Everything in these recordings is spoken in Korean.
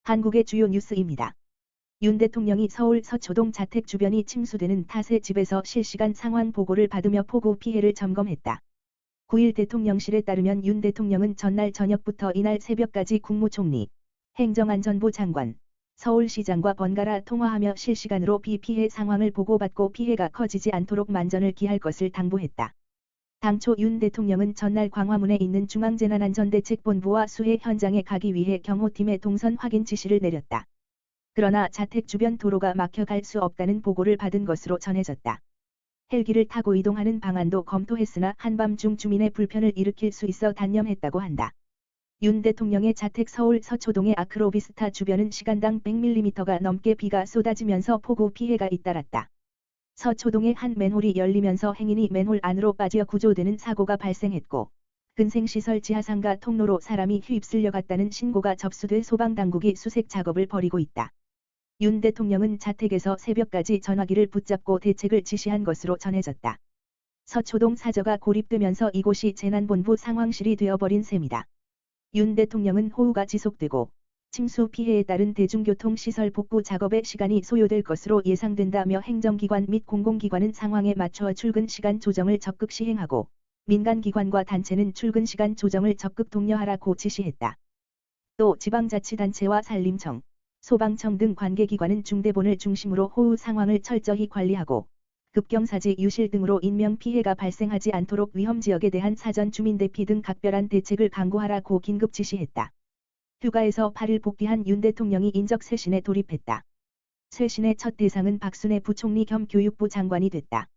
한국의 주요 뉴스입니다. 윤 대통령이 서울 서초동 자택 주변이 침수되는 탓에 집에서 실시간 상황 보고를 받으며 폭우 피해를 점검했다. 9일 대통령실에 따르면 윤 대통령은 전날 저녁부터 이날 새벽까지 국무총리, 행정안전부 장관, 서울시장과 번갈아 통화하며 실시간으로 비 피해 상황을 보고받고 피해가 커지지 않도록 만전을 기할 것을 당부했다. 당초 윤 대통령은 전날 광화문에 있는 중앙재난안전대책본부와 수해 현장에 가기 위해 경호팀의 동선 확인 지시를 내렸다. 그러나 자택 주변 도로가 막혀 갈 수 없다는 보고를 받은 것으로 전해졌다. 헬기를 타고 이동하는 방안도 검토했으나 한밤중 주민의 불편을 일으킬 수 있어 단념했다고 한다. 윤 대통령의 자택 서울 서초동의 아크로비스타 주변은 시간당 100mm가 넘게 비가 쏟아지면서 폭우 피해가 잇따랐다. 서초동의 한 맨홀이 열리면서 행인이 맨홀 안으로 빠져 구조되는 사고가 발생했고, 근생시설 지하상가 통로로 사람이 휩쓸려 갔다는 신고가 접수돼 소방당국이 수색 작업을 벌이고 있다. 윤 대통령은 자택에서 새벽까지 전화기를 붙잡고 대책을 지시한 것으로 전해졌다. 서초동 사저가 고립되면서 이곳이 재난본부 상황실이 되어버린 셈이다. 윤 대통령은 호우가 지속되고 침수 피해에 따른 대중교통시설 복구 작업에 시간이 소요될 것으로 예상된다며 행정기관 및 공공기관은 상황에 맞춰 출근 시간 조정을 적극 시행하고 민간기관과 단체는 출근 시간 조정을 적극 독려하라고 지시했다. 또 지방자치단체와 산림청, 소방청 등 관계기관은 중대본을 중심으로 호우 상황을 철저히 관리하고 급경사지 유실 등으로 인명피해가 발생하지 않도록 위험지역에 대한 사전 주민대피 등 각별한 대책을 강구하라고 긴급 지시했다. 휴가에서 8일 복귀한 윤 대통령이 인적 쇄신에 돌입했다. 쇄신의 첫 대상은 박순애 부총리 겸 교육부 장관이 됐다.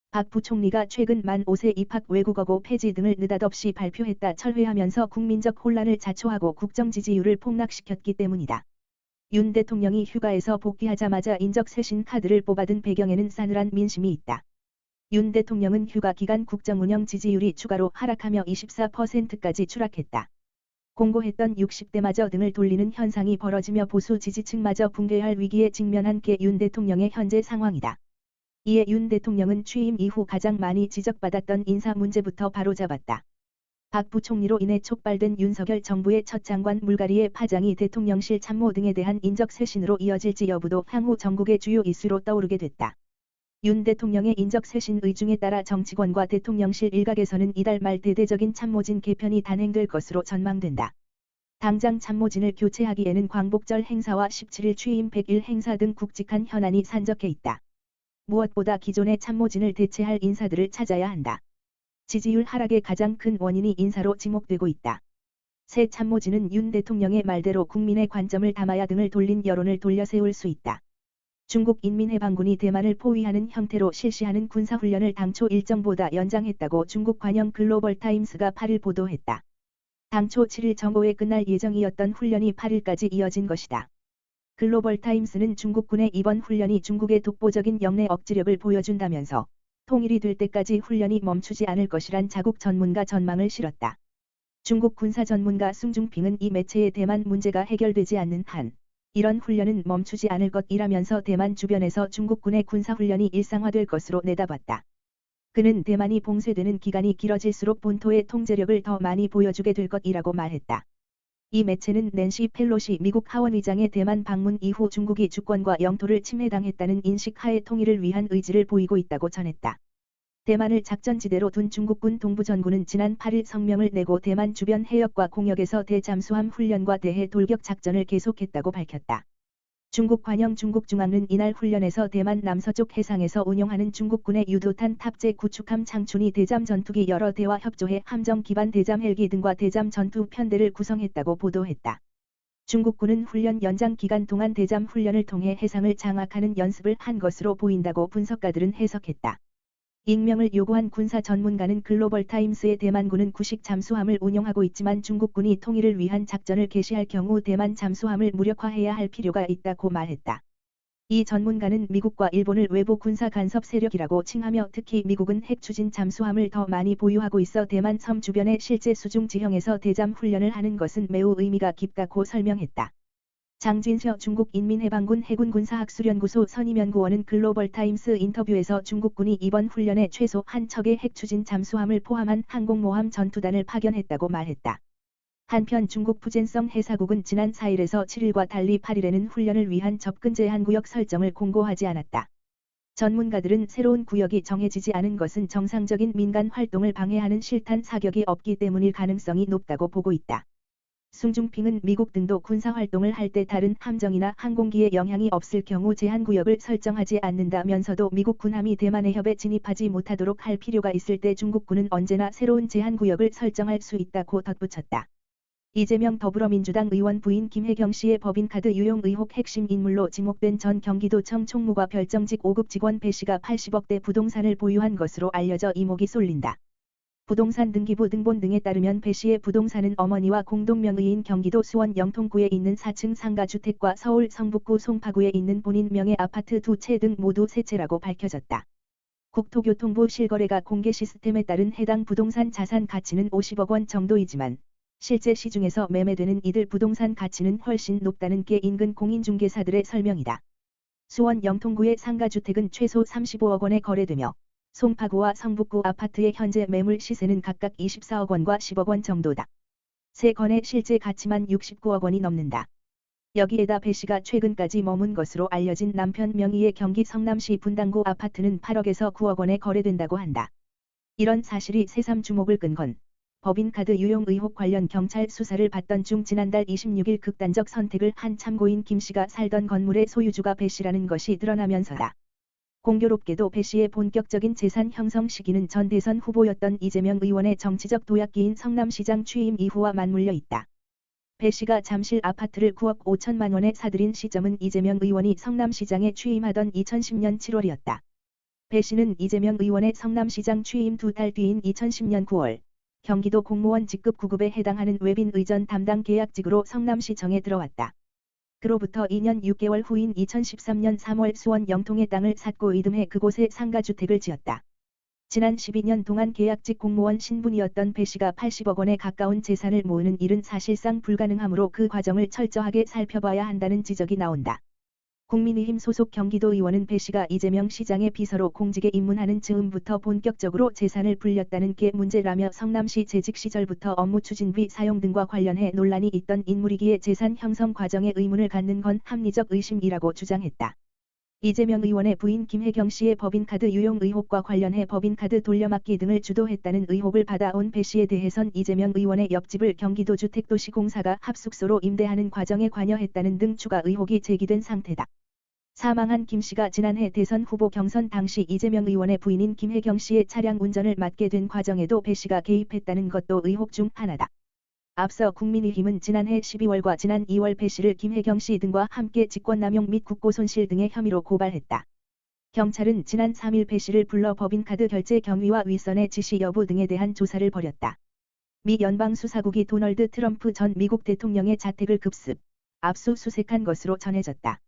박 부총리가 최근 만 5세 입학 외국어고 폐지 등을 느닷없이 발표했다 철회하면서 국민적 혼란을 자초하고 국정 지지율을 폭락시켰기 때문이다. 윤 대통령이 휴가에서 복귀하자마자 인적 쇄신 카드를 뽑아든 배경에는 싸늘한 민심이 있다. 윤 대통령은 휴가 기간 국정 운영 지지율이 추가로 하락하며 24%까지 추락했다. 공고했던 60대마저 등을 돌리는 현상이 벌어지며 보수 지지층마저 붕괴할 위기에 직면한 게 윤 대통령의 현재 상황이다. 이에 윤 대통령은 취임 이후 가장 많이 지적받았던 인사 문제부터 바로잡았다. 박 부총리로 인해 촉발된 윤석열 정부의 첫 장관 물갈이의 파장이 대통령실 참모 등에 대한 인적 쇄신으로 이어질지 여부도 향후 전국의 주요 이슈로 떠오르게 됐다. 윤 대통령의 인적 쇄신 의중에 따라 정치권과 대통령실 일각에서는 이달 말 대대적인 참모진 개편이 단행될 것으로 전망된다. 당장 참모진을 교체하기에는 광복절 행사와 17일 취임 100일 행사 등 굵직한 현안이 산적해 있다. 무엇보다 기존의 참모진을 대체할 인사들을 찾아야 한다. 지지율 하락의 가장 큰 원인이 인사로 지목되고 있다. 새 참모진은 윤 대통령의 말대로 국민의 관점을 담아야 등을 돌린 여론을 돌려세울 수 있다. 중국 인민해방군이 대만을 포위하는 형태로 실시하는 군사훈련을 당초 일정보다 연장했다고 중국 관영 글로벌타임스가 8일 보도했다. 당초 7일 정오에 끝날 예정이었던 훈련이 8일까지 이어진 것이다. 글로벌타임스는 중국군의 이번 훈련이 중국의 독보적인 영내 억지력을 보여준다면서 통일이 될 때까지 훈련이 멈추지 않을 것이란 자국 전문가 전망을 실었다. 중국 군사 전문가 숭중핑은 이 매체의 대만 문제가 해결되지 않는 한 이런 훈련은 멈추지 않을 것이라면서 대만 주변에서 중국군의 군사훈련이 일상화될 것으로 내다봤다. 그는 대만이 봉쇄되는 기간이 길어질수록 본토의 통제력을 더 많이 보여주게 될 것이라고 말했다. 이 매체는 낸시 펠로시 미국 하원의장의 대만 방문 이후 중국이 주권과 영토를 침해당했다는 인식 하에 통일을 위한 의지를 보이고 있다고 전했다. 대만을 작전지대로 둔 중국군 동부전군은 지난 8일 성명을 내고 대만 주변 해역과 공역에서 대잠수함 훈련과 대해 돌격 작전을 계속했다고 밝혔다. 중국 관영 중국중앙은 이날 훈련에서 대만 남서쪽 해상에서 운용하는 중국군의 유도탄 탑재 구축함 창춘이 대잠 전투기 여러 대와 협조해 함정 기반 대잠 헬기 등과 대잠 전투 편대를 구성했다고 보도했다. 중국군은 훈련 연장 기간 동안 대잠 훈련을 통해 해상을 장악하는 연습을 한 것으로 보인다고 분석가들은 해석했다. 익명을 요구한 군사 전문가는 글로벌타임스의 대만군은 구식 잠수함을 운용하고 있지만 중국군이 통일을 위한 작전을 개시할 경우 대만 잠수함을 무력화해야 할 필요가 있다고 말했다. 이 전문가는 미국과 일본을 외부 군사 간섭 세력이라고 칭하며 특히 미국은 핵 추진 잠수함을 더 많이 보유하고 있어 대만 섬 주변의 실제 수중 지형에서 대잠 훈련을 하는 것은 매우 의미가 깊다고 설명했다. 장진서 중국 인민해방군 해군군사학술연구소 선임연구원은 글로벌타임스 인터뷰에서 중국군이 이번 훈련에 최소 한 척의 핵추진 잠수함을 포함한 항공모함 전투단을 파견했다고 말했다. 한편 중국 푸젠성 해사국은 지난 4일에서 7일과 달리 8일에는 훈련을 위한 접근 제한 구역 설정을 공고하지 않았다. 전문가들은 새로운 구역이 정해지지 않은 것은 정상적인 민간 활동을 방해하는 실탄 사격이 없기 때문일 가능성이 높다고 보고 있다. 숭중핑은 미국 등도 군사활동을 할 때 다른 함정이나 항공기에 영향이 없을 경우 제한구역을 설정하지 않는다면서도 미국 군함이 대만 해협에 진입하지 못하도록 할 필요가 있을 때 중국군은 언제나 새로운 제한구역을 설정할 수 있다고 덧붙였다. 이재명 더불어민주당 의원 부인 김혜경 씨의 법인카드 유용 의혹 핵심 인물로 지목된 전 경기도청 총무과 별정직 5급 직원 배 씨가 80억대 부동산을 보유한 것으로 알려져 이목이 쏠린다. 부동산 등기부 등본 등에 따르면 배 씨의 부동산은 어머니와 공동명의인 경기도 수원 영통구에 있는 4층 상가주택과 서울 성북구 송파구에 있는 본인 명의 아파트 2채 등 모두 3채라고 밝혀졌다. 국토교통부 실거래가 공개 시스템에 따른 해당 부동산 자산 가치는 50억 원 정도이지만 실제 시중에서 매매되는 이들 부동산 가치는 훨씬 높다는 게 인근 공인중개사들의 설명이다. 수원 영통구의 상가주택은 최소 35억 원에 거래되며 송파구와 성북구 아파트의 현재 매물 시세는 각각 24억 원과 10억 원 정도다. 세 건의 실제 가치만 69억 원이 넘는다. 여기에다 배 씨가 최근까지 머문 것으로 알려진 남편 명의의 경기 성남시 분당구 아파트는 8억에서 9억 원에 거래된다고 한다. 이런 사실이 새삼 주목을 끈 건 법인카드 유용 의혹 관련 경찰 수사를 받던 중 지난달 26일 극단적 선택을 한 참고인 김 씨가 살던 건물의 소유주가 배 씨라는 것이 드러나면서다. 공교롭게도 배 씨의 본격적인 재산 형성 시기는 전 대선 후보였던 이재명 의원의 정치적 도약기인 성남시장 취임 이후와 맞물려 있다. 배 씨가 잠실 아파트를 9억 5천만 원에 사들인 시점은 이재명 의원이 성남시장에 취임하던 2010년 7월이었다. 배 씨는 이재명 의원의 성남시장 취임 2달 뒤인 2010년 9월 경기도 공무원 직급 9급에 해당하는 외빈 의전 담당 계약직으로 성남시청에 들어왔다. 그로부터 2년 6개월 후인 2013년 3월 수원 영통의 땅을 샀고 이듬해 그곳에 상가주택을 지었다. 지난 12년 동안 계약직 공무원 신분이었던 배 씨가 80억 원에 가까운 재산을 모으는 일은 사실상 불가능하므로 그 과정을 철저하게 살펴봐야 한다는 지적이 나온다. 국민의힘 소속 경기도의원은 배 씨가 이재명 시장의 비서로 공직에 입문하는 즈음부터 본격적으로 재산을 불렸다는 게 문제라며 성남시 재직 시절부터 업무 추진비 사용 등과 관련해 논란이 있던 인물이기에 재산 형성 과정에 의문을 갖는 건 합리적 의심이라고 주장했다. 이재명 의원의 부인 김혜경 씨의 법인카드 유용 의혹과 관련해 법인카드 돌려막기 등을 주도했다는 의혹을 받아온 배 씨에 대해선 이재명 의원의 옆집을 경기도주택도시공사가 합숙소로 임대하는 과정에 관여했다는 등 추가 의혹이 제기된 상태다. 사망한 김 씨가 지난해 대선 후보 경선 당시 이재명 의원의 부인인 김혜경 씨의 차량 운전을 맡게 된 과정에도 배 씨가 개입했다는 것도 의혹 중 하나다. 앞서 국민의힘은 지난해 12월과 지난 2월 배 씨를 김혜경 씨 등과 함께 직권남용 및 국고손실 등의 혐의로 고발했다. 경찰은 지난 3일 배 씨를 불러 법인카드 결제 경위와 윗선의 지시 여부 등에 대한 조사를 벌였다. 미 연방수사국이 도널드 트럼프 전 미국 대통령의 자택을 급습, 압수수색한 것으로 전해졌다.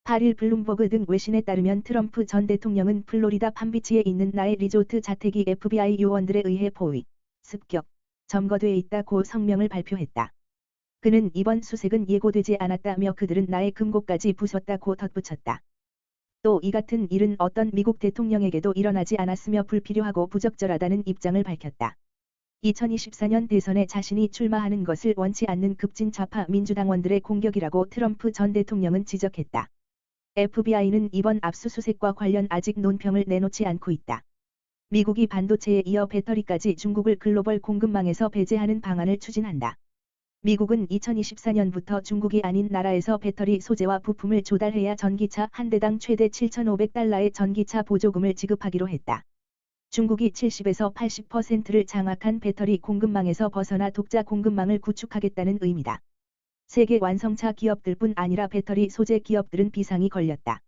8일 블룸버그 등 외신에 따르면 트럼프 전 대통령은 플로리다 팜비치에 있는 나의 리조트 자택이 FBI 요원들에 의해 포위, 습격, 점거돼 있다고 성명을 발표했다. 그는 이번 수색은 예고되지 않았다며 그들은 나의 금고까지 부쉈다고 덧붙였다. 또 이 같은 일은 어떤 미국 대통령에게도 일어나지 않았으며 불필요하고 부적절하다는 입장을 밝혔다. 2024년 대선에 자신이 출마하는 것을 원치 않는 급진 좌파 민주당원들의 공격이라고 트럼프 전 대통령은 지적했다. FBI는 이번 압수수색과 관련 아직 논평을 내놓지 않고 있다. 미국이 반도체에 이어 배터리까지 중국을 글로벌 공급망에서 배제하는 방안을 추진한다. 미국은 2024년부터 중국이 아닌 나라에서 배터리 소재와 부품을 조달해야 전기차 한 대당 최대 7,500달러의 전기차 보조금을 지급하기로 했다. 중국이 70에서 80%를 장악한 배터리 공급망에서 벗어나 독자 공급망을 구축하겠다는 의미다. 세계 완성차 기업들뿐 아니라 배터리 소재 기업들은 비상이 걸렸다.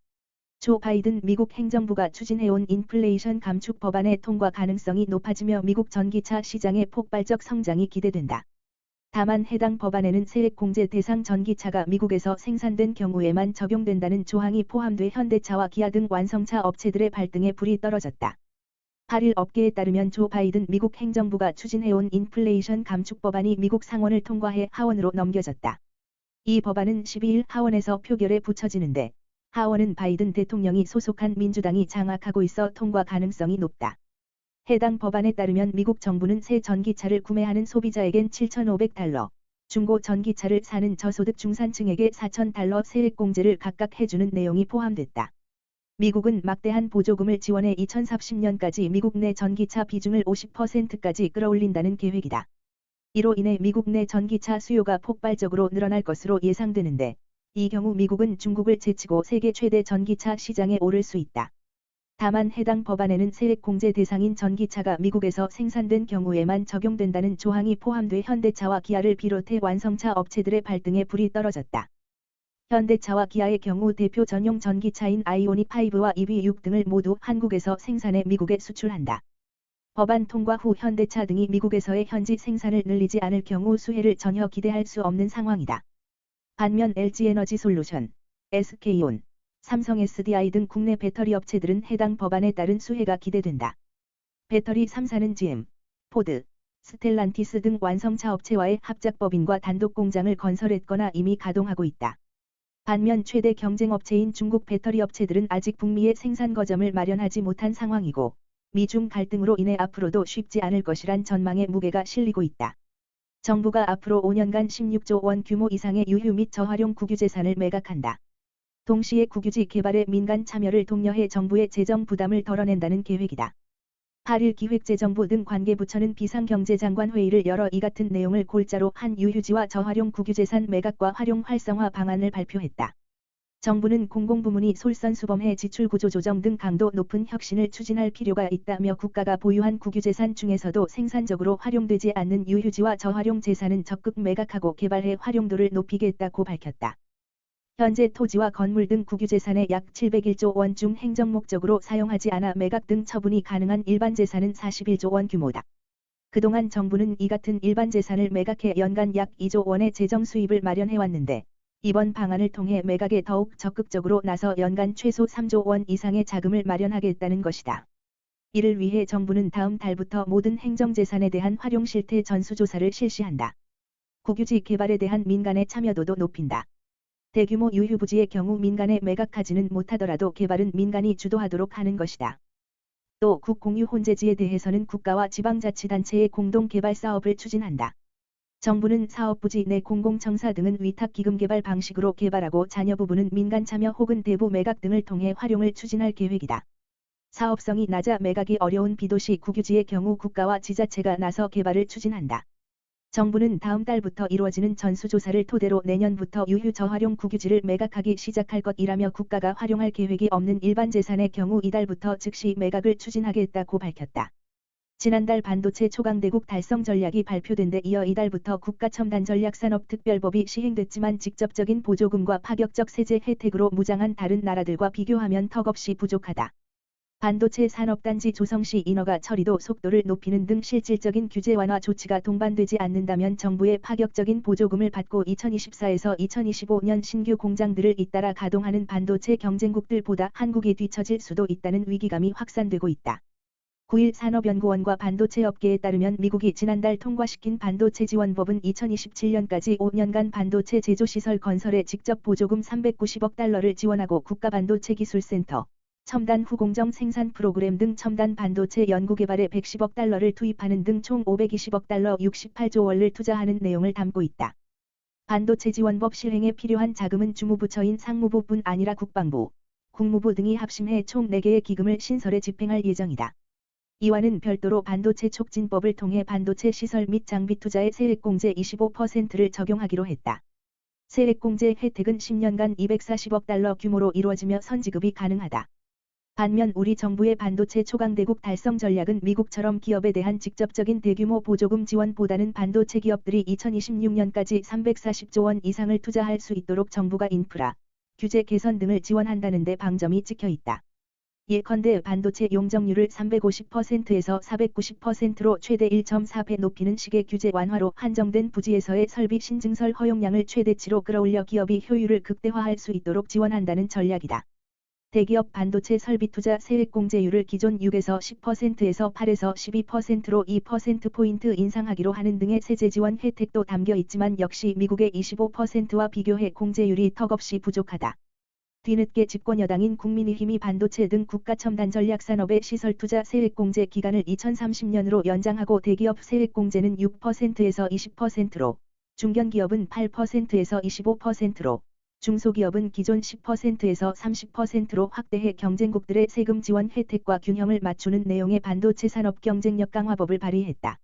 조 바이든 미국 행정부가 추진해온 인플레이션 감축 법안의 통과 가능성이 높아지며 미국 전기차 시장의 폭발적 성장이 기대된다. 다만 해당 법안에는 세액 공제 대상 전기차가 미국에서 생산된 경우에만 적용된다는 조항이 포함돼 현대차와 기아 등 완성차 업체들의 발등에 불이 떨어졌다. 8일 업계에 따르면 조 바이든 미국 행정부가 추진해온 인플레이션 감축 법안이 미국 상원을 통과해 하원으로 넘겨졌다. 이 법안은 12일 하원에서 표결에 붙여지는데 하원은 바이든 대통령이 소속한 민주당이 장악하고 있어 통과 가능성이 높다. 해당 법안에 따르면 미국 정부는 새 전기차를 구매하는 소비자에겐 $7,500, 중고 전기차를 사는 저소득 중산층에게 $4,000 세액공제를 각각 해주는 내용이 포함됐다. 미국은 막대한 보조금을 지원해 2030년까지 미국 내 전기차 비중을 50%까지 끌어올린다는 계획이다. 이로 인해 미국 내 전기차 수요가 폭발적으로 늘어날 것으로 예상되는데, 이 경우 미국은 중국을 제치고 세계 최대 전기차 시장에 오를 수 있다. 다만 해당 법안에는 세액공제 대상인 전기차가 미국에서 생산된 경우에만 적용된다는 조항이 포함돼 현대차와 기아를 비롯해 완성차 업체들의 발등에 불이 떨어졌다. 현대차와 기아의 경우 대표 전용 전기차인 아이오닉 5와 EV6 등을 모두 한국에서 생산해 미국에 수출한다. 법안 통과 후 현대차 등이 미국에서의 현지 생산을 늘리지 않을 경우 수혜를 전혀 기대할 수 없는 상황이다. 반면 LG에너지솔루션, SK온, 삼성 SDI 등 국내 배터리 업체들은 해당 법안에 따른 수혜가 기대된다. 배터리 3사는 GM, 포드, 스텔란티스 등 완성차 업체와의 합작법인과 단독 공장을 건설했거나 이미 가동하고 있다. 반면 최대 경쟁 업체인 중국 배터리 업체들은 아직 북미에 생산 거점을 마련하지 못한 상황이고, 미중 갈등으로 인해 앞으로도 쉽지 않을 것이란 전망에 무게가 실리고 있다. 정부가 앞으로 5년간 16조 원 규모 이상의 유휴 및 저활용 국유재산을 매각한다. 동시에 국유지 개발에 민간 참여를 독려해 정부의 재정 부담을 덜어낸다는 계획이다. 8일 기획재정부 등 관계부처는 비상경제장관 회의를 열어 이 같은 내용을 골자로 한 유휴지와 저활용 국유재산 매각과 활용 활성화 방안을 발표했다. 정부는 공공부문이 솔선수범해 지출구조 조정 등 강도 높은 혁신을 추진할 필요가 있다며 국가가 보유한 국유재산 중에서도 생산적으로 활용되지 않는 유휴지와 저활용 재산은 적극 매각하고 개발해 활용도를 높이겠다고 밝혔다. 현재 토지와 건물 등 국유재산의 약 701조 원 중 행정목적으로 사용하지 않아 매각 등 처분이 가능한 일반 재산은 41조 원 규모다. 그동안 정부는 이 같은 일반 재산을 매각해 연간 약 2조 원의 재정 수입을 마련해왔는데, 이번 방안을 통해 매각에 더욱 적극적으로 나서 연간 최소 3조 원 이상의 자금을 마련하겠다는 것이다. 이를 위해 정부는 다음 달부터 모든 행정재산에 대한 활용 실태 전수조사를 실시한다. 국유지 개발에 대한 민간의 참여도도 높인다. 대규모 유휴부지의 경우 민간에 매각하지는 못하더라도 개발은 민간이 주도하도록 하는 것이다. 또 국공유 혼재지에 대해서는 국가와 지방자치단체의 공동개발 사업을 추진한다. 정부는 사업부지 내 공공청사 등은 위탁기금 개발 방식으로 개발하고 잔여 부분은 민간 참여 혹은 대부 매각 등을 통해 활용을 추진할 계획이다. 사업성이 낮아 매각이 어려운 비도시 국유지의 경우 국가와 지자체가 나서 개발을 추진한다. 정부는 다음 달부터 이루어지는 전수조사를 토대로 내년부터 유휴 저활용 국유지를 매각하기 시작할 것이라며 국가가 활용할 계획이 없는 일반 재산의 경우 이달부터 즉시 매각을 추진하겠다고 밝혔다. 지난달 반도체 초강대국 달성 전략이 발표된 데 이어 이달부터 국가첨단전략산업특별법이 시행됐지만 직접적인 보조금과 파격적 세제 혜택으로 무장한 다른 나라들과 비교하면 턱없이 부족하다. 반도체 산업단지 조성 시 인허가 처리도 속도를 높이는 등 실질적인 규제 완화 조치가 동반되지 않는다면 정부의 파격적인 보조금을 받고 2024에서 2025년 신규 공장들을 잇따라 가동하는 반도체 경쟁국들보다 한국이 뒤처질 수도 있다는 위기감이 확산되고 있다. 9일 산업연구원과 반도체 업계에 따르면 미국이 지난달 통과시킨 반도체 지원법은 2027년까지 5년간 반도체 제조시설 건설에 직접 보조금 $390억 지원하고 국가반도체기술센터, 첨단 후공정 생산 프로그램 등 첨단 반도체 연구개발에 $110억 투입하는 등 총 $520억 68조 원을 투자하는 내용을 담고 있다. 반도체 지원법 실행에 필요한 자금은 주무부처인 상무부뿐 아니라 국방부, 국무부 등이 합심해 총 4개의 기금을 신설해 집행할 예정이다. 이와는 별도로 반도체 촉진법을 통해 반도체 시설 및 장비 투자에 세액공제 25%를 적용하기로 했다. 세액공제 혜택은 10년간 $240억 규모로 이루어지며 선지급이 가능하다. 반면 우리 정부의 반도체 초강대국 달성 전략은 미국처럼 기업에 대한 직접적인 대규모 보조금 지원보다는 반도체 기업들이 2026년까지 $340조 원 이상을 투자할 수 있도록 정부가 인프라, 규제 개선 등을 지원한다는 데 방점이 찍혀 있다. 예컨대 반도체 용적률을 350%에서 490%로 최대 1.4배 높이는 식의 규제 완화로 한정된 부지에서의 설비 신증설 허용량을 최대치로 끌어올려 기업이 효율을 극대화할 수 있도록 지원한다는 전략이다. 대기업 반도체 설비 투자 세액공제율을 기존 6에서 10%에서 8에서 12%로 2%포인트 인상하기로 하는 등의 세제 지원 혜택도 담겨 있지만 역시 미국의 25%와 비교해 공제율이 턱없이 부족하다. 뒤늦게 집권여당인 국민의힘이 반도체 등 국가첨단전략산업의 시설투자 세액공제 기간을 2030년으로 연장하고 대기업 세액공제는 6%에서 20%로 중견기업은 8%에서 25%로, 중소기업은 기존 10%에서 30%로 확대해 경쟁국들의 세금 지원 혜택과 균형을 맞추는 내용의 반도체 산업 경쟁력 강화법을 발의했다.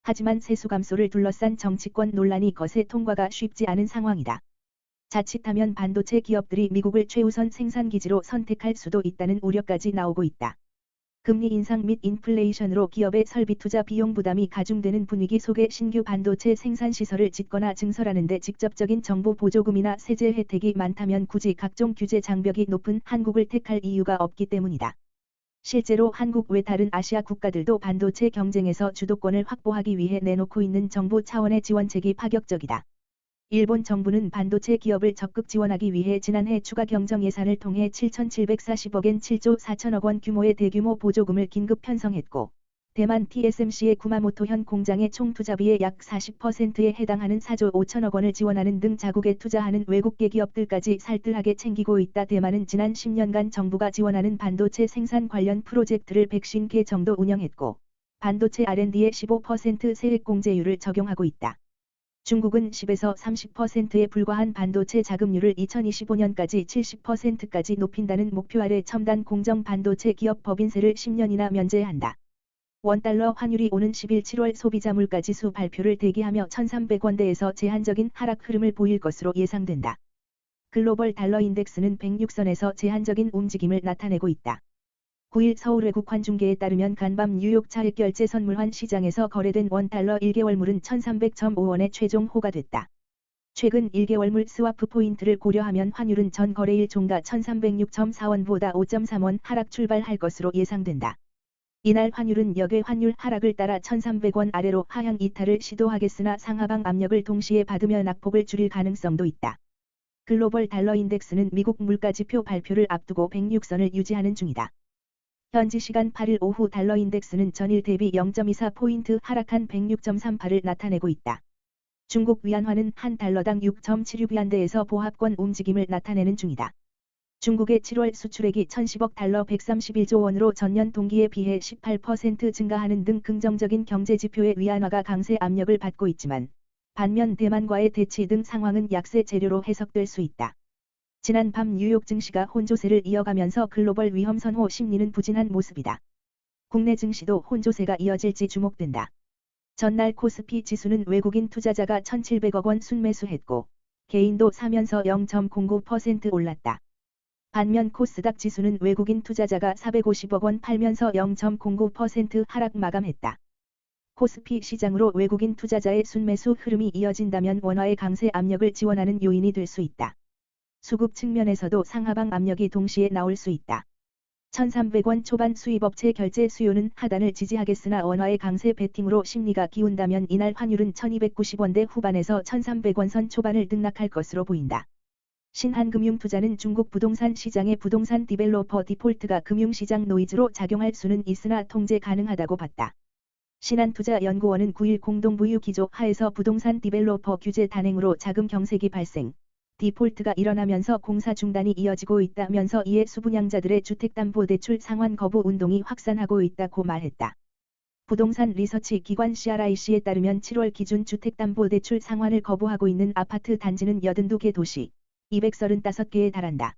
하지만 세수 감소를 둘러싼 정치권 논란이 거세 통과가 쉽지 않은 상황이다. 자칫하면 반도체 기업들이 미국을 최우선 생산기지로 선택할 수도 있다는 우려까지 나오고 있다. 금리 인상 및 인플레이션으로 기업의 설비 투자 비용 부담이 가중되는 분위기 속에 신규 반도체 생산 시설을 짓거나 증설하는 데 직접적인 정부 보조금이나 세제 혜택이 많다면 굳이 각종 규제 장벽이 높은 한국을 택할 이유가 없기 때문이다. 실제로 한국 외 다른 아시아 국가들도 반도체 경쟁에서 주도권을 확보하기 위해 내놓고 있는 정부 차원의 지원책이 파격적이다. 일본 정부는 반도체 기업을 적극 지원하기 위해 지난해 추가 경정 예산을 통해 7,740억엔 7조 4천억 원 규모의 대규모 보조금을 긴급 편성했고, 대만 TSMC의 구마모토현 공장의 총 투자비의 약 40%에 해당하는 4조 5천억 원을 지원하는 등 자국에 투자하는 외국계 기업들까지 살뜰하게 챙기고 있다. 대만은 지난 10년간 정부가 지원하는 반도체 생산 관련 프로젝트를 150개 정도 운영했고, 반도체 R&D에 15% 세액 공제율을 적용하고 있다. 중국은 10에서 30%에 불과한 반도체 자금률을 2025년까지 70%까지 높인다는 목표 아래 첨단 공정 반도체 기업 법인세를 10년이나 면제한다. 원달러 환율이 오는 10일 7월 소비자 물가지수 발표를 대기하며 1,300원대에서 제한적인 하락 흐름을 보일 것으로 예상된다. 글로벌 달러 인덱스는 106선에서 제한적인 움직임을 나타내고 있다. 9일 서울외국환중계에 따르면 간밤 뉴욕 차액결제 선물환 시장에서 거래된 원달러 1개월물은 1,300.5원에 최종 호가됐다. 최근 1개월물 스와프 포인트를 고려하면 환율은 전 거래일 종가 1,306.4원보다 5.3원 하락 출발할 것으로 예상된다. 이날 환율은 역외 환율 하락을 따라 1,300원 아래로 하향 이탈을 시도하겠으나 상하방 압력을 동시에 받으며 낙폭을 줄일 가능성도 있다. 글로벌 달러 인덱스는 미국 물가지표 발표를 앞두고 106선을 유지하는 중이다. 현지 시간 8일 오후 달러 인덱스는 전일 대비 0.24포인트 하락한 106.38을 나타내고 있다. 중국 위안화는 한 달러당 6.76위안대에서 보합권 움직임을 나타내는 중이다. 중국의 7월 수출액이 1,010억 달러 131조 원으로 전년 동기에 비해 18% 증가하는 등 긍정적인 경제 지표에 위안화가 강세 압력을 받고 있지만, 반면 대만과의 대치 등 상황은 약세 재료로 해석될 수 있다. 지난 밤 뉴욕 증시가 혼조세를 이어가면서 글로벌 위험 선호 심리는 부진한 모습이다. 국내 증시도 혼조세가 이어질지 주목된다. 전날 코스피 지수는 외국인 투자자가 1,700억 원 순매수했고, 개인도 사면서 0.09% 올랐다. 반면 코스닥 지수는 외국인 투자자가 450억 원 팔면서 0.09% 하락 마감했다. 코스피 시장으로 외국인 투자자의 순매수 흐름이 이어진다면 원화의 강세 압력을 지원하는 요인이 될 수 있다. 수급 측면에서도 상하방 압력이 동시에 나올 수 있다. 1,300원 초반 수입업체 결제 수요는 하단을 지지하겠으나 원화의 강세 베팅으로 심리가 기운다면 이날 환율은 1,290원대 후반에서 1,300원 선 초반을 등락할 것으로 보인다. 신한금융투자는 중국 부동산 시장의 부동산 디벨로퍼 디폴트가 금융시장 노이즈로 작용할 수는 있으나 통제 가능하다고 봤다. 신한투자연구원은 9일 공동부유 기조 하에서 부동산 디벨로퍼 규제 단행으로 자금 경색이 발생, 디폴트가 일어나면서 공사 중단이 이어지고 있다면서 이에 수분양자들의 주택담보대출 상환 거부 운동이 확산하고 있다고 말했다. 부동산 리서치 기관 CRIC에 따르면 7월 기준 주택담보대출 상환을 거부하고 있는 아파트 단지는 82개 도시, 235개에 달한다.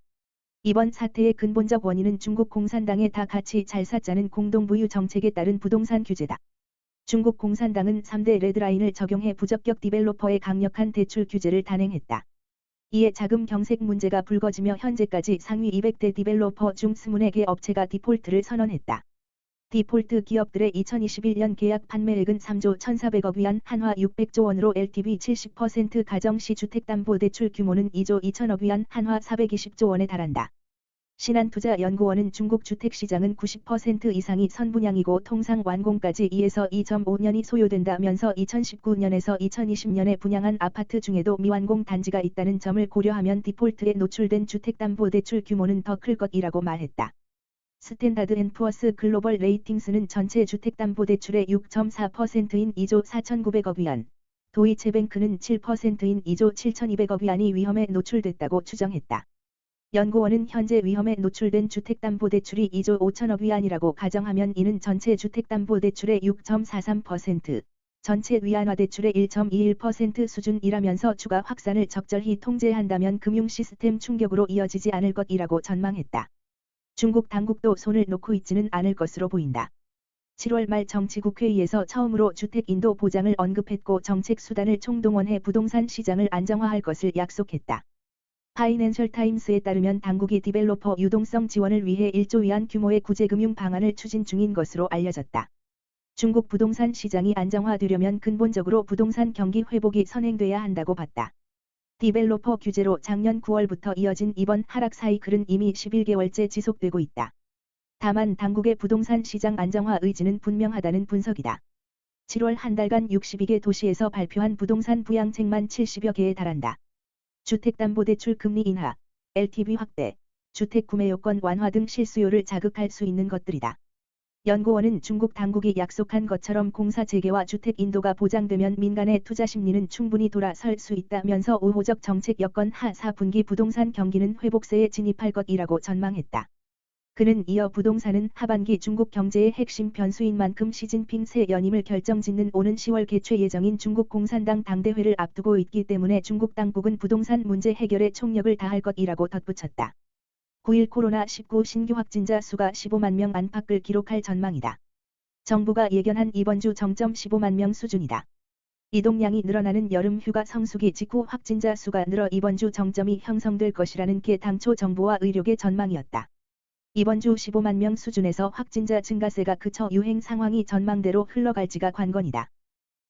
이번 사태의 근본적 원인은 중국 공산당의 다 같이 잘 사자는 공동부유 정책에 따른 부동산 규제다. 중국 공산당은 3대 레드라인을 적용해 부적격 디벨로퍼의 강력한 대출 규제를 단행했다. 이에 자금 경색 문제가 불거지며 현재까지 상위 200대 디벨로퍼 중 24개 업체가 디폴트를 선언했다. 디폴트 기업들의 2021년 계약 판매액은 3조 1,400억 위안 한화 600조 원으로 LTV 70% 가정시 주택담보대출 규모는 2조 2천억 위안 한화 420조 원에 달한다. 신한투자연구원은 중국 주택시장은 90% 이상이 선분양이고 통상 완공까지 2에서 2.5년이 소요된다면서 2019년에서 2020년에 분양한 아파트 중에도 미완공 단지가 있다는 점을 고려하면 디폴트에 노출된 주택담보대출 규모는 더 클 것이라고 말했다. 스탠다드 앤 푸어스 글로벌 레이팅스는 전체 주택담보대출의 6.4%인 2조 4,900억 위안, 도이체뱅크는 7%인 2조 7,200억 위안이 위험에 노출됐다고 추정했다. 연구원은 현재 위험에 노출된 주택담보대출이 2조 5천억 위안이라고 가정하면 이는 전체 주택담보대출의 6.43%, 전체 위안화 대출의 1.21% 수준이라면서 추가 확산을 적절히 통제한다면 금융 시스템 충격으로 이어지지 않을 것이라고 전망했다. 중국 당국도 손을 놓고 있지는 않을 것으로 보인다. 7월 말 정치국회의에서 처음으로 주택 인도 보장을 언급했고 정책 수단을 총동원해 부동산 시장을 안정화할 것을 약속했다. 파이낸셜 타임스에 따르면 당국이 디벨로퍼 유동성 지원을 위해 1조 위안 규모의 구제금융 방안을 추진 중인 것으로 알려졌다. 중국 부동산 시장이 안정화되려면 근본적으로 부동산 경기 회복이 선행돼야 한다고 봤다. 디벨로퍼 규제로 작년 9월부터 이어진 이번 하락 사이클은 이미 11개월째 지속되고 있다. 다만 당국의 부동산 시장 안정화 의지는 분명하다는 분석이다. 7월 한 달간 62개 도시에서 발표한 부동산 부양책만 70여 개에 달한다. 주택담보대출 금리 인하, LTV 확대, 주택 구매 요건 완화 등 실수요를 자극할 수 있는 것들이다. 연구원은 중국 당국이 약속한 것처럼 공사 재개와 주택 인도가 보장되면 민간의 투자 심리는 충분히 돌아설 수 있다면서 우호적 정책 여건 하 4분기 부동산 경기는 회복세에 진입할 것이라고 전망했다. 그는 이어 부동산은 하반기 중국 경제의 핵심 변수인 만큼 시진핑 새 연임을 결정짓는 오는 10월 개최 예정인 중국 공산당 당대회를 앞두고 있기 때문에 중국 당국은 부동산 문제 해결에 총력을 다할 것이라고 덧붙였다. 9일 코로나19 신규 확진자 수가 15만 명 안팎을 기록할 전망이다. 정부가 예견한 이번 주 정점 15만 명 수준이다. 이동량이 늘어나는 여름 휴가 성수기 직후 확진자 수가 늘어 이번 주 정점이 형성될 것이라는 게 당초 정부와 의료계 전망이었다. 이번 주 15만 명 수준에서 확진자 증가세가 그쳐 유행 상황이 전망대로 흘러갈지가 관건이다.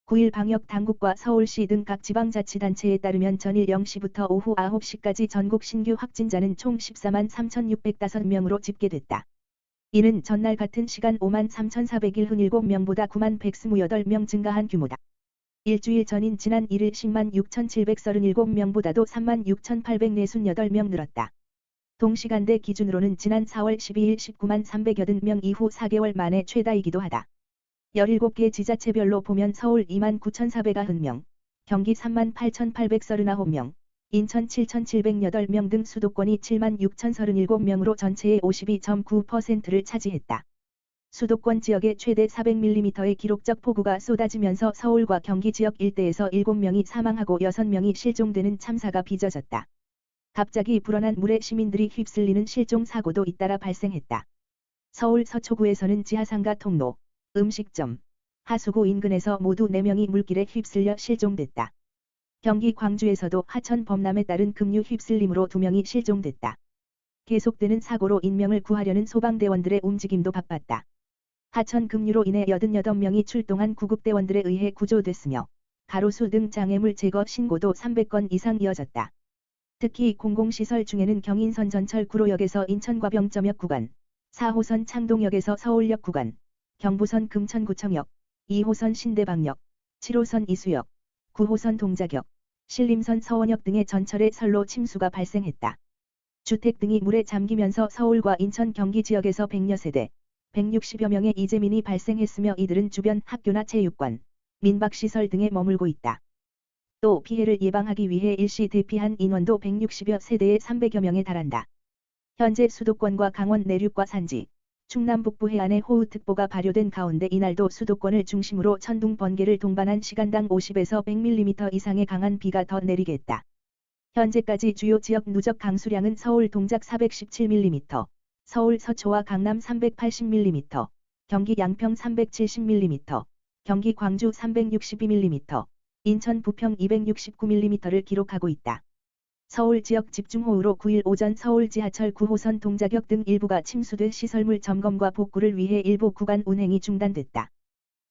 9일 방역 당국과 서울시 등 각 지방자치단체에 따르면 전일 0시부터 오후 9시까지 전국 신규 확진자는 총 14만 3,605명으로 집계됐다. 이는 전날 같은 시간 5만 3,417명보다 9만 128명 증가한 규모다. 일주일 전인 지난 1일 10만 6,737명보다도 3만 6,848명 늘었다. 동시간대 기준으로는 지난 4월 12일 19만 380명 이후 4개월 만에 최다이기도 하다. 17개 지자체별로 보면 서울 2만 9,490명, 경기 3만 8,839명, 인천 7,708명 등 수도권이 7만 6,037명으로 전체의 52.9%를 차지했다. 수도권 지역에 최대 400mm의 기록적 폭우가 쏟아지면서 서울과 경기 지역 일대에서 7명이 사망하고 6명이 실종되는 참사가 빚어졌다. 갑자기 불어난 물에 시민들이 휩쓸리는 실종 사고도 잇따라 발생했다. 서울 서초구에서는 지하상가 통로, 음식점, 하수구 인근에서 모두 4명이 물길에 휩쓸려 실종됐다. 경기 광주에서도 하천 범람에 따른 급류 휩쓸림으로 2명이 실종됐다. 계속되는 사고로 인명을 구하려는 소방대원들의 움직임도 바빴다. 하천 급류로 인해 88명이 출동한 구급대원들에 의해 구조됐으며 가로수 등 장애물 제거 신고도 300건 이상 이어졌다. 특히 공공시설 중에는 경인선 전철 구로역에서 인천과병점역 구간, 4호선 창동역에서 서울역 구간, 경부선 금천구청역, 2호선 신대방역, 7호선 이수역, 9호선 동작역, 신림선 서원역 등의 전철에 선로 침수가 발생했다. 주택 등이 물에 잠기면서 서울과 인천 경기 지역에서 100여 세대, 160여 명의 이재민이 발생했으며 이들은 주변 학교나 체육관, 민박시설 등에 머물고 있다. 또 피해를 예방하기 위해 일시 대피한 인원도 160여 세대에 300여 명에 달한다. 현재 수도권과 강원 내륙과 산지, 충남 북부 해안에 호우특보가 발효된 가운데 이날도 수도권을 중심으로 천둥 번개를 동반한 시간당 50에서 100mm 이상의 강한 비가 더 내리겠다. 현재까지 주요 지역 누적 강수량은 서울 동작 417mm, 서울 서초와 강남 380mm, 경기 양평 370mm, 경기 광주 362mm, 인천 부평 269mm를 기록하고 있다. 서울 지역 집중호우로 9일 오전 서울 지하철 9호선 동작역 등 일부가 침수돼 시설물 점검과 복구를 위해 일부 구간 운행이 중단됐다.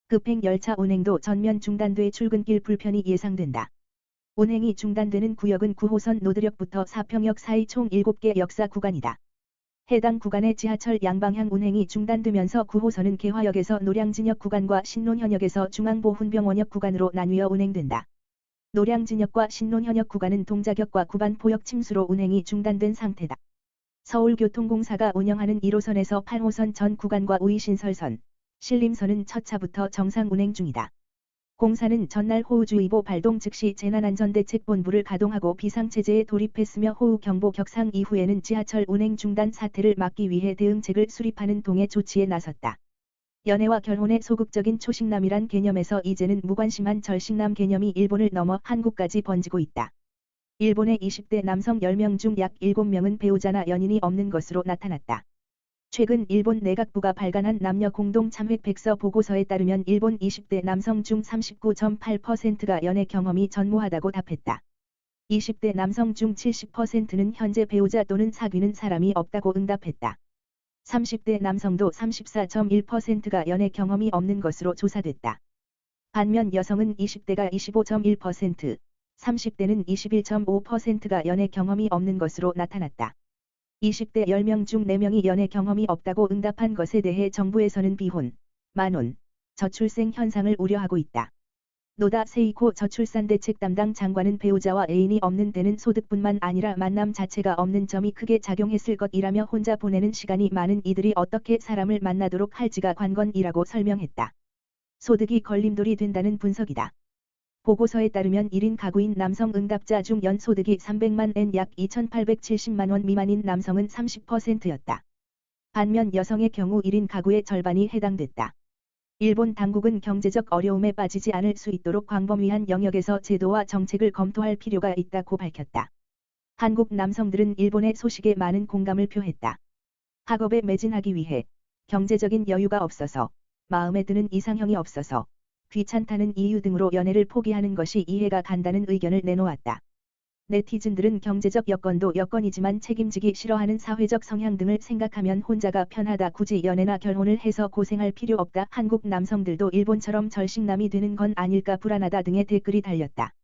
급행 열차 운행도 전면 중단돼 출근길 불편이 예상된다. 운행이 중단되는 구역은 9호선 노드역부터 사평역 사이 총 7개 역사 구간이다. 해당 구간의 지하철 양방향 운행이 중단되면서 9호선은 개화역에서 노량진역 구간과 신논현역에서 중앙보훈병원역 구간으로 나뉘어 운행된다. 노량진역과 신논현역 구간은 동작역과 구반포역 침수로 운행이 중단된 상태다. 서울교통공사가 운영하는 1호선에서 8호선 전 구간과 우이신설선, 신림선은 첫 차부터 정상 운행 중이다. 공사는 전날 호우주의보 발동 즉시 재난안전대책본부를 가동하고 비상체제에 돌입했으며 호우경보 격상 이후에는 지하철 운행 중단 사태를 막기 위해 대응책을 수립하는 동해 조치에 나섰다. 연애와 결혼의 소극적인 초식남이란 개념에서 이제는 무관심한 절식남 개념이 일본을 넘어 한국까지 번지고 있다. 일본의 20대 남성 10명 중 약 7명은 배우자나 연인이 없는 것으로 나타났다. 최근 일본 내각부가 발간한 남녀 공동 참획 백서 보고서에 따르면 일본 20대 남성 중 39.8%가 연애 경험이 전무하다고 답했다. 20대 남성 중 70%는 현재 배우자 또는 사귀는 사람이 없다고 응답했다. 30대 남성도 34.1%가 연애 경험이 없는 것으로 조사됐다. 반면 여성은 20대가 25.1%, 30대는 21.5%가 연애 경험이 없는 것으로 나타났다. 20대 10명 중 4명이 연애 경험이 없다고 응답한 것에 대해 정부에서는 비혼, 만혼, 저출생 현상을 우려하고 있다. 노다 세이코 저출산대책 담당 장관은 배우자와 애인이 없는 데는 소득뿐만 아니라 만남 자체가 없는 점이 크게 작용했을 것이라며 혼자 보내는 시간이 많은 이들이 어떻게 사람을 만나도록 할지가 관건이라고 설명했다. 소득이 걸림돌이 된다는 분석이다. 보고서에 따르면 1인 가구인 남성 응답자 중 연소득이 300만 엔 약 2,870만 원 미만인 남성은 30%였다. 반면 여성의 경우 1인 가구의 절반이 해당됐다. 일본 당국은 경제적 어려움에 빠지지 않을 수 있도록 광범위한 영역에서 제도와 정책을 검토할 필요가 있다고 밝혔다. 한국 남성들은 일본의 소식에 많은 공감을 표했다. 학업에 매진하기 위해, 경제적인 여유가 없어서, 마음에 드는 이상형이 없어서, 귀찮다는 이유 등으로 연애를 포기하는 것이 이해가 간다는 의견을 내놓았다. 네티즌들은 경제적 여건도 여건이지만 책임지기 싫어하는 사회적 성향 등을 생각하면 혼자가 편하다, 굳이 연애나 결혼을 해서 고생할 필요 없다, 한국 남성들도 일본처럼 절식남이 되는 건 아닐까 불안하다 등의 댓글이 달렸다.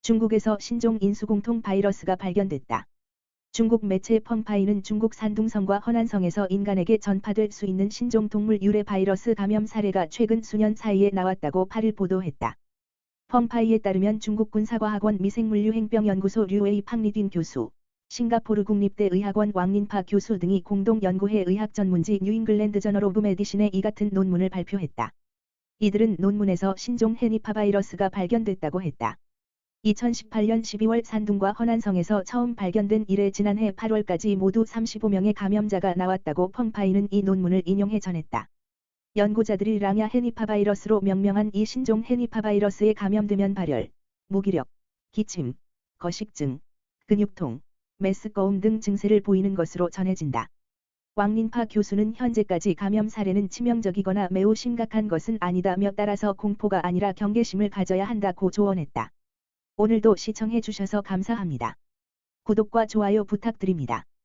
중국에서 신종 인수공통 바이러스가 발견됐다. 중국 매체 펑파이는 중국 산둥성과 허난성에서 인간에게 전파될 수 있는 신종 동물 유래 바이러스 감염 사례가 최근 수년 사이에 나왔다고 8일 보도했다. 펑파이에 따르면 중국 군사과학원 미생물유행병연구소 류웨이 팡리딘 교수, 싱가포르 국립대 의학원 왕린파 교수 등이 공동 연구해 의학 전문지 뉴잉글랜드 저널 오브 메디신에 이 같은 논문을 발표했다. 이들은 논문에서 신종 헤니파 바이러스가 발견됐다고 했다. 2018년 12월 산둥과 허난성에서 처음 발견된 이래 지난해 8월까지 모두 35명의 감염자가 나왔다고 펑파이는 이 논문을 인용해 전했다. 연구자들이 랑야 헤니파 바이러스로 명명한 이 신종 헤니파 바이러스에 감염되면 발열, 무기력, 기침, 거식증, 근육통, 메스꺼움 등 증세를 보이는 것으로 전해진다. 왕린파 교수는 현재까지 감염 사례는 치명적이거나 매우 심각한 것은 아니다며 따라서 공포가 아니라 경계심을 가져야 한다고 조언했다. 오늘도 시청해 주셔서 감사합니다. 구독과 좋아요 부탁드립니다.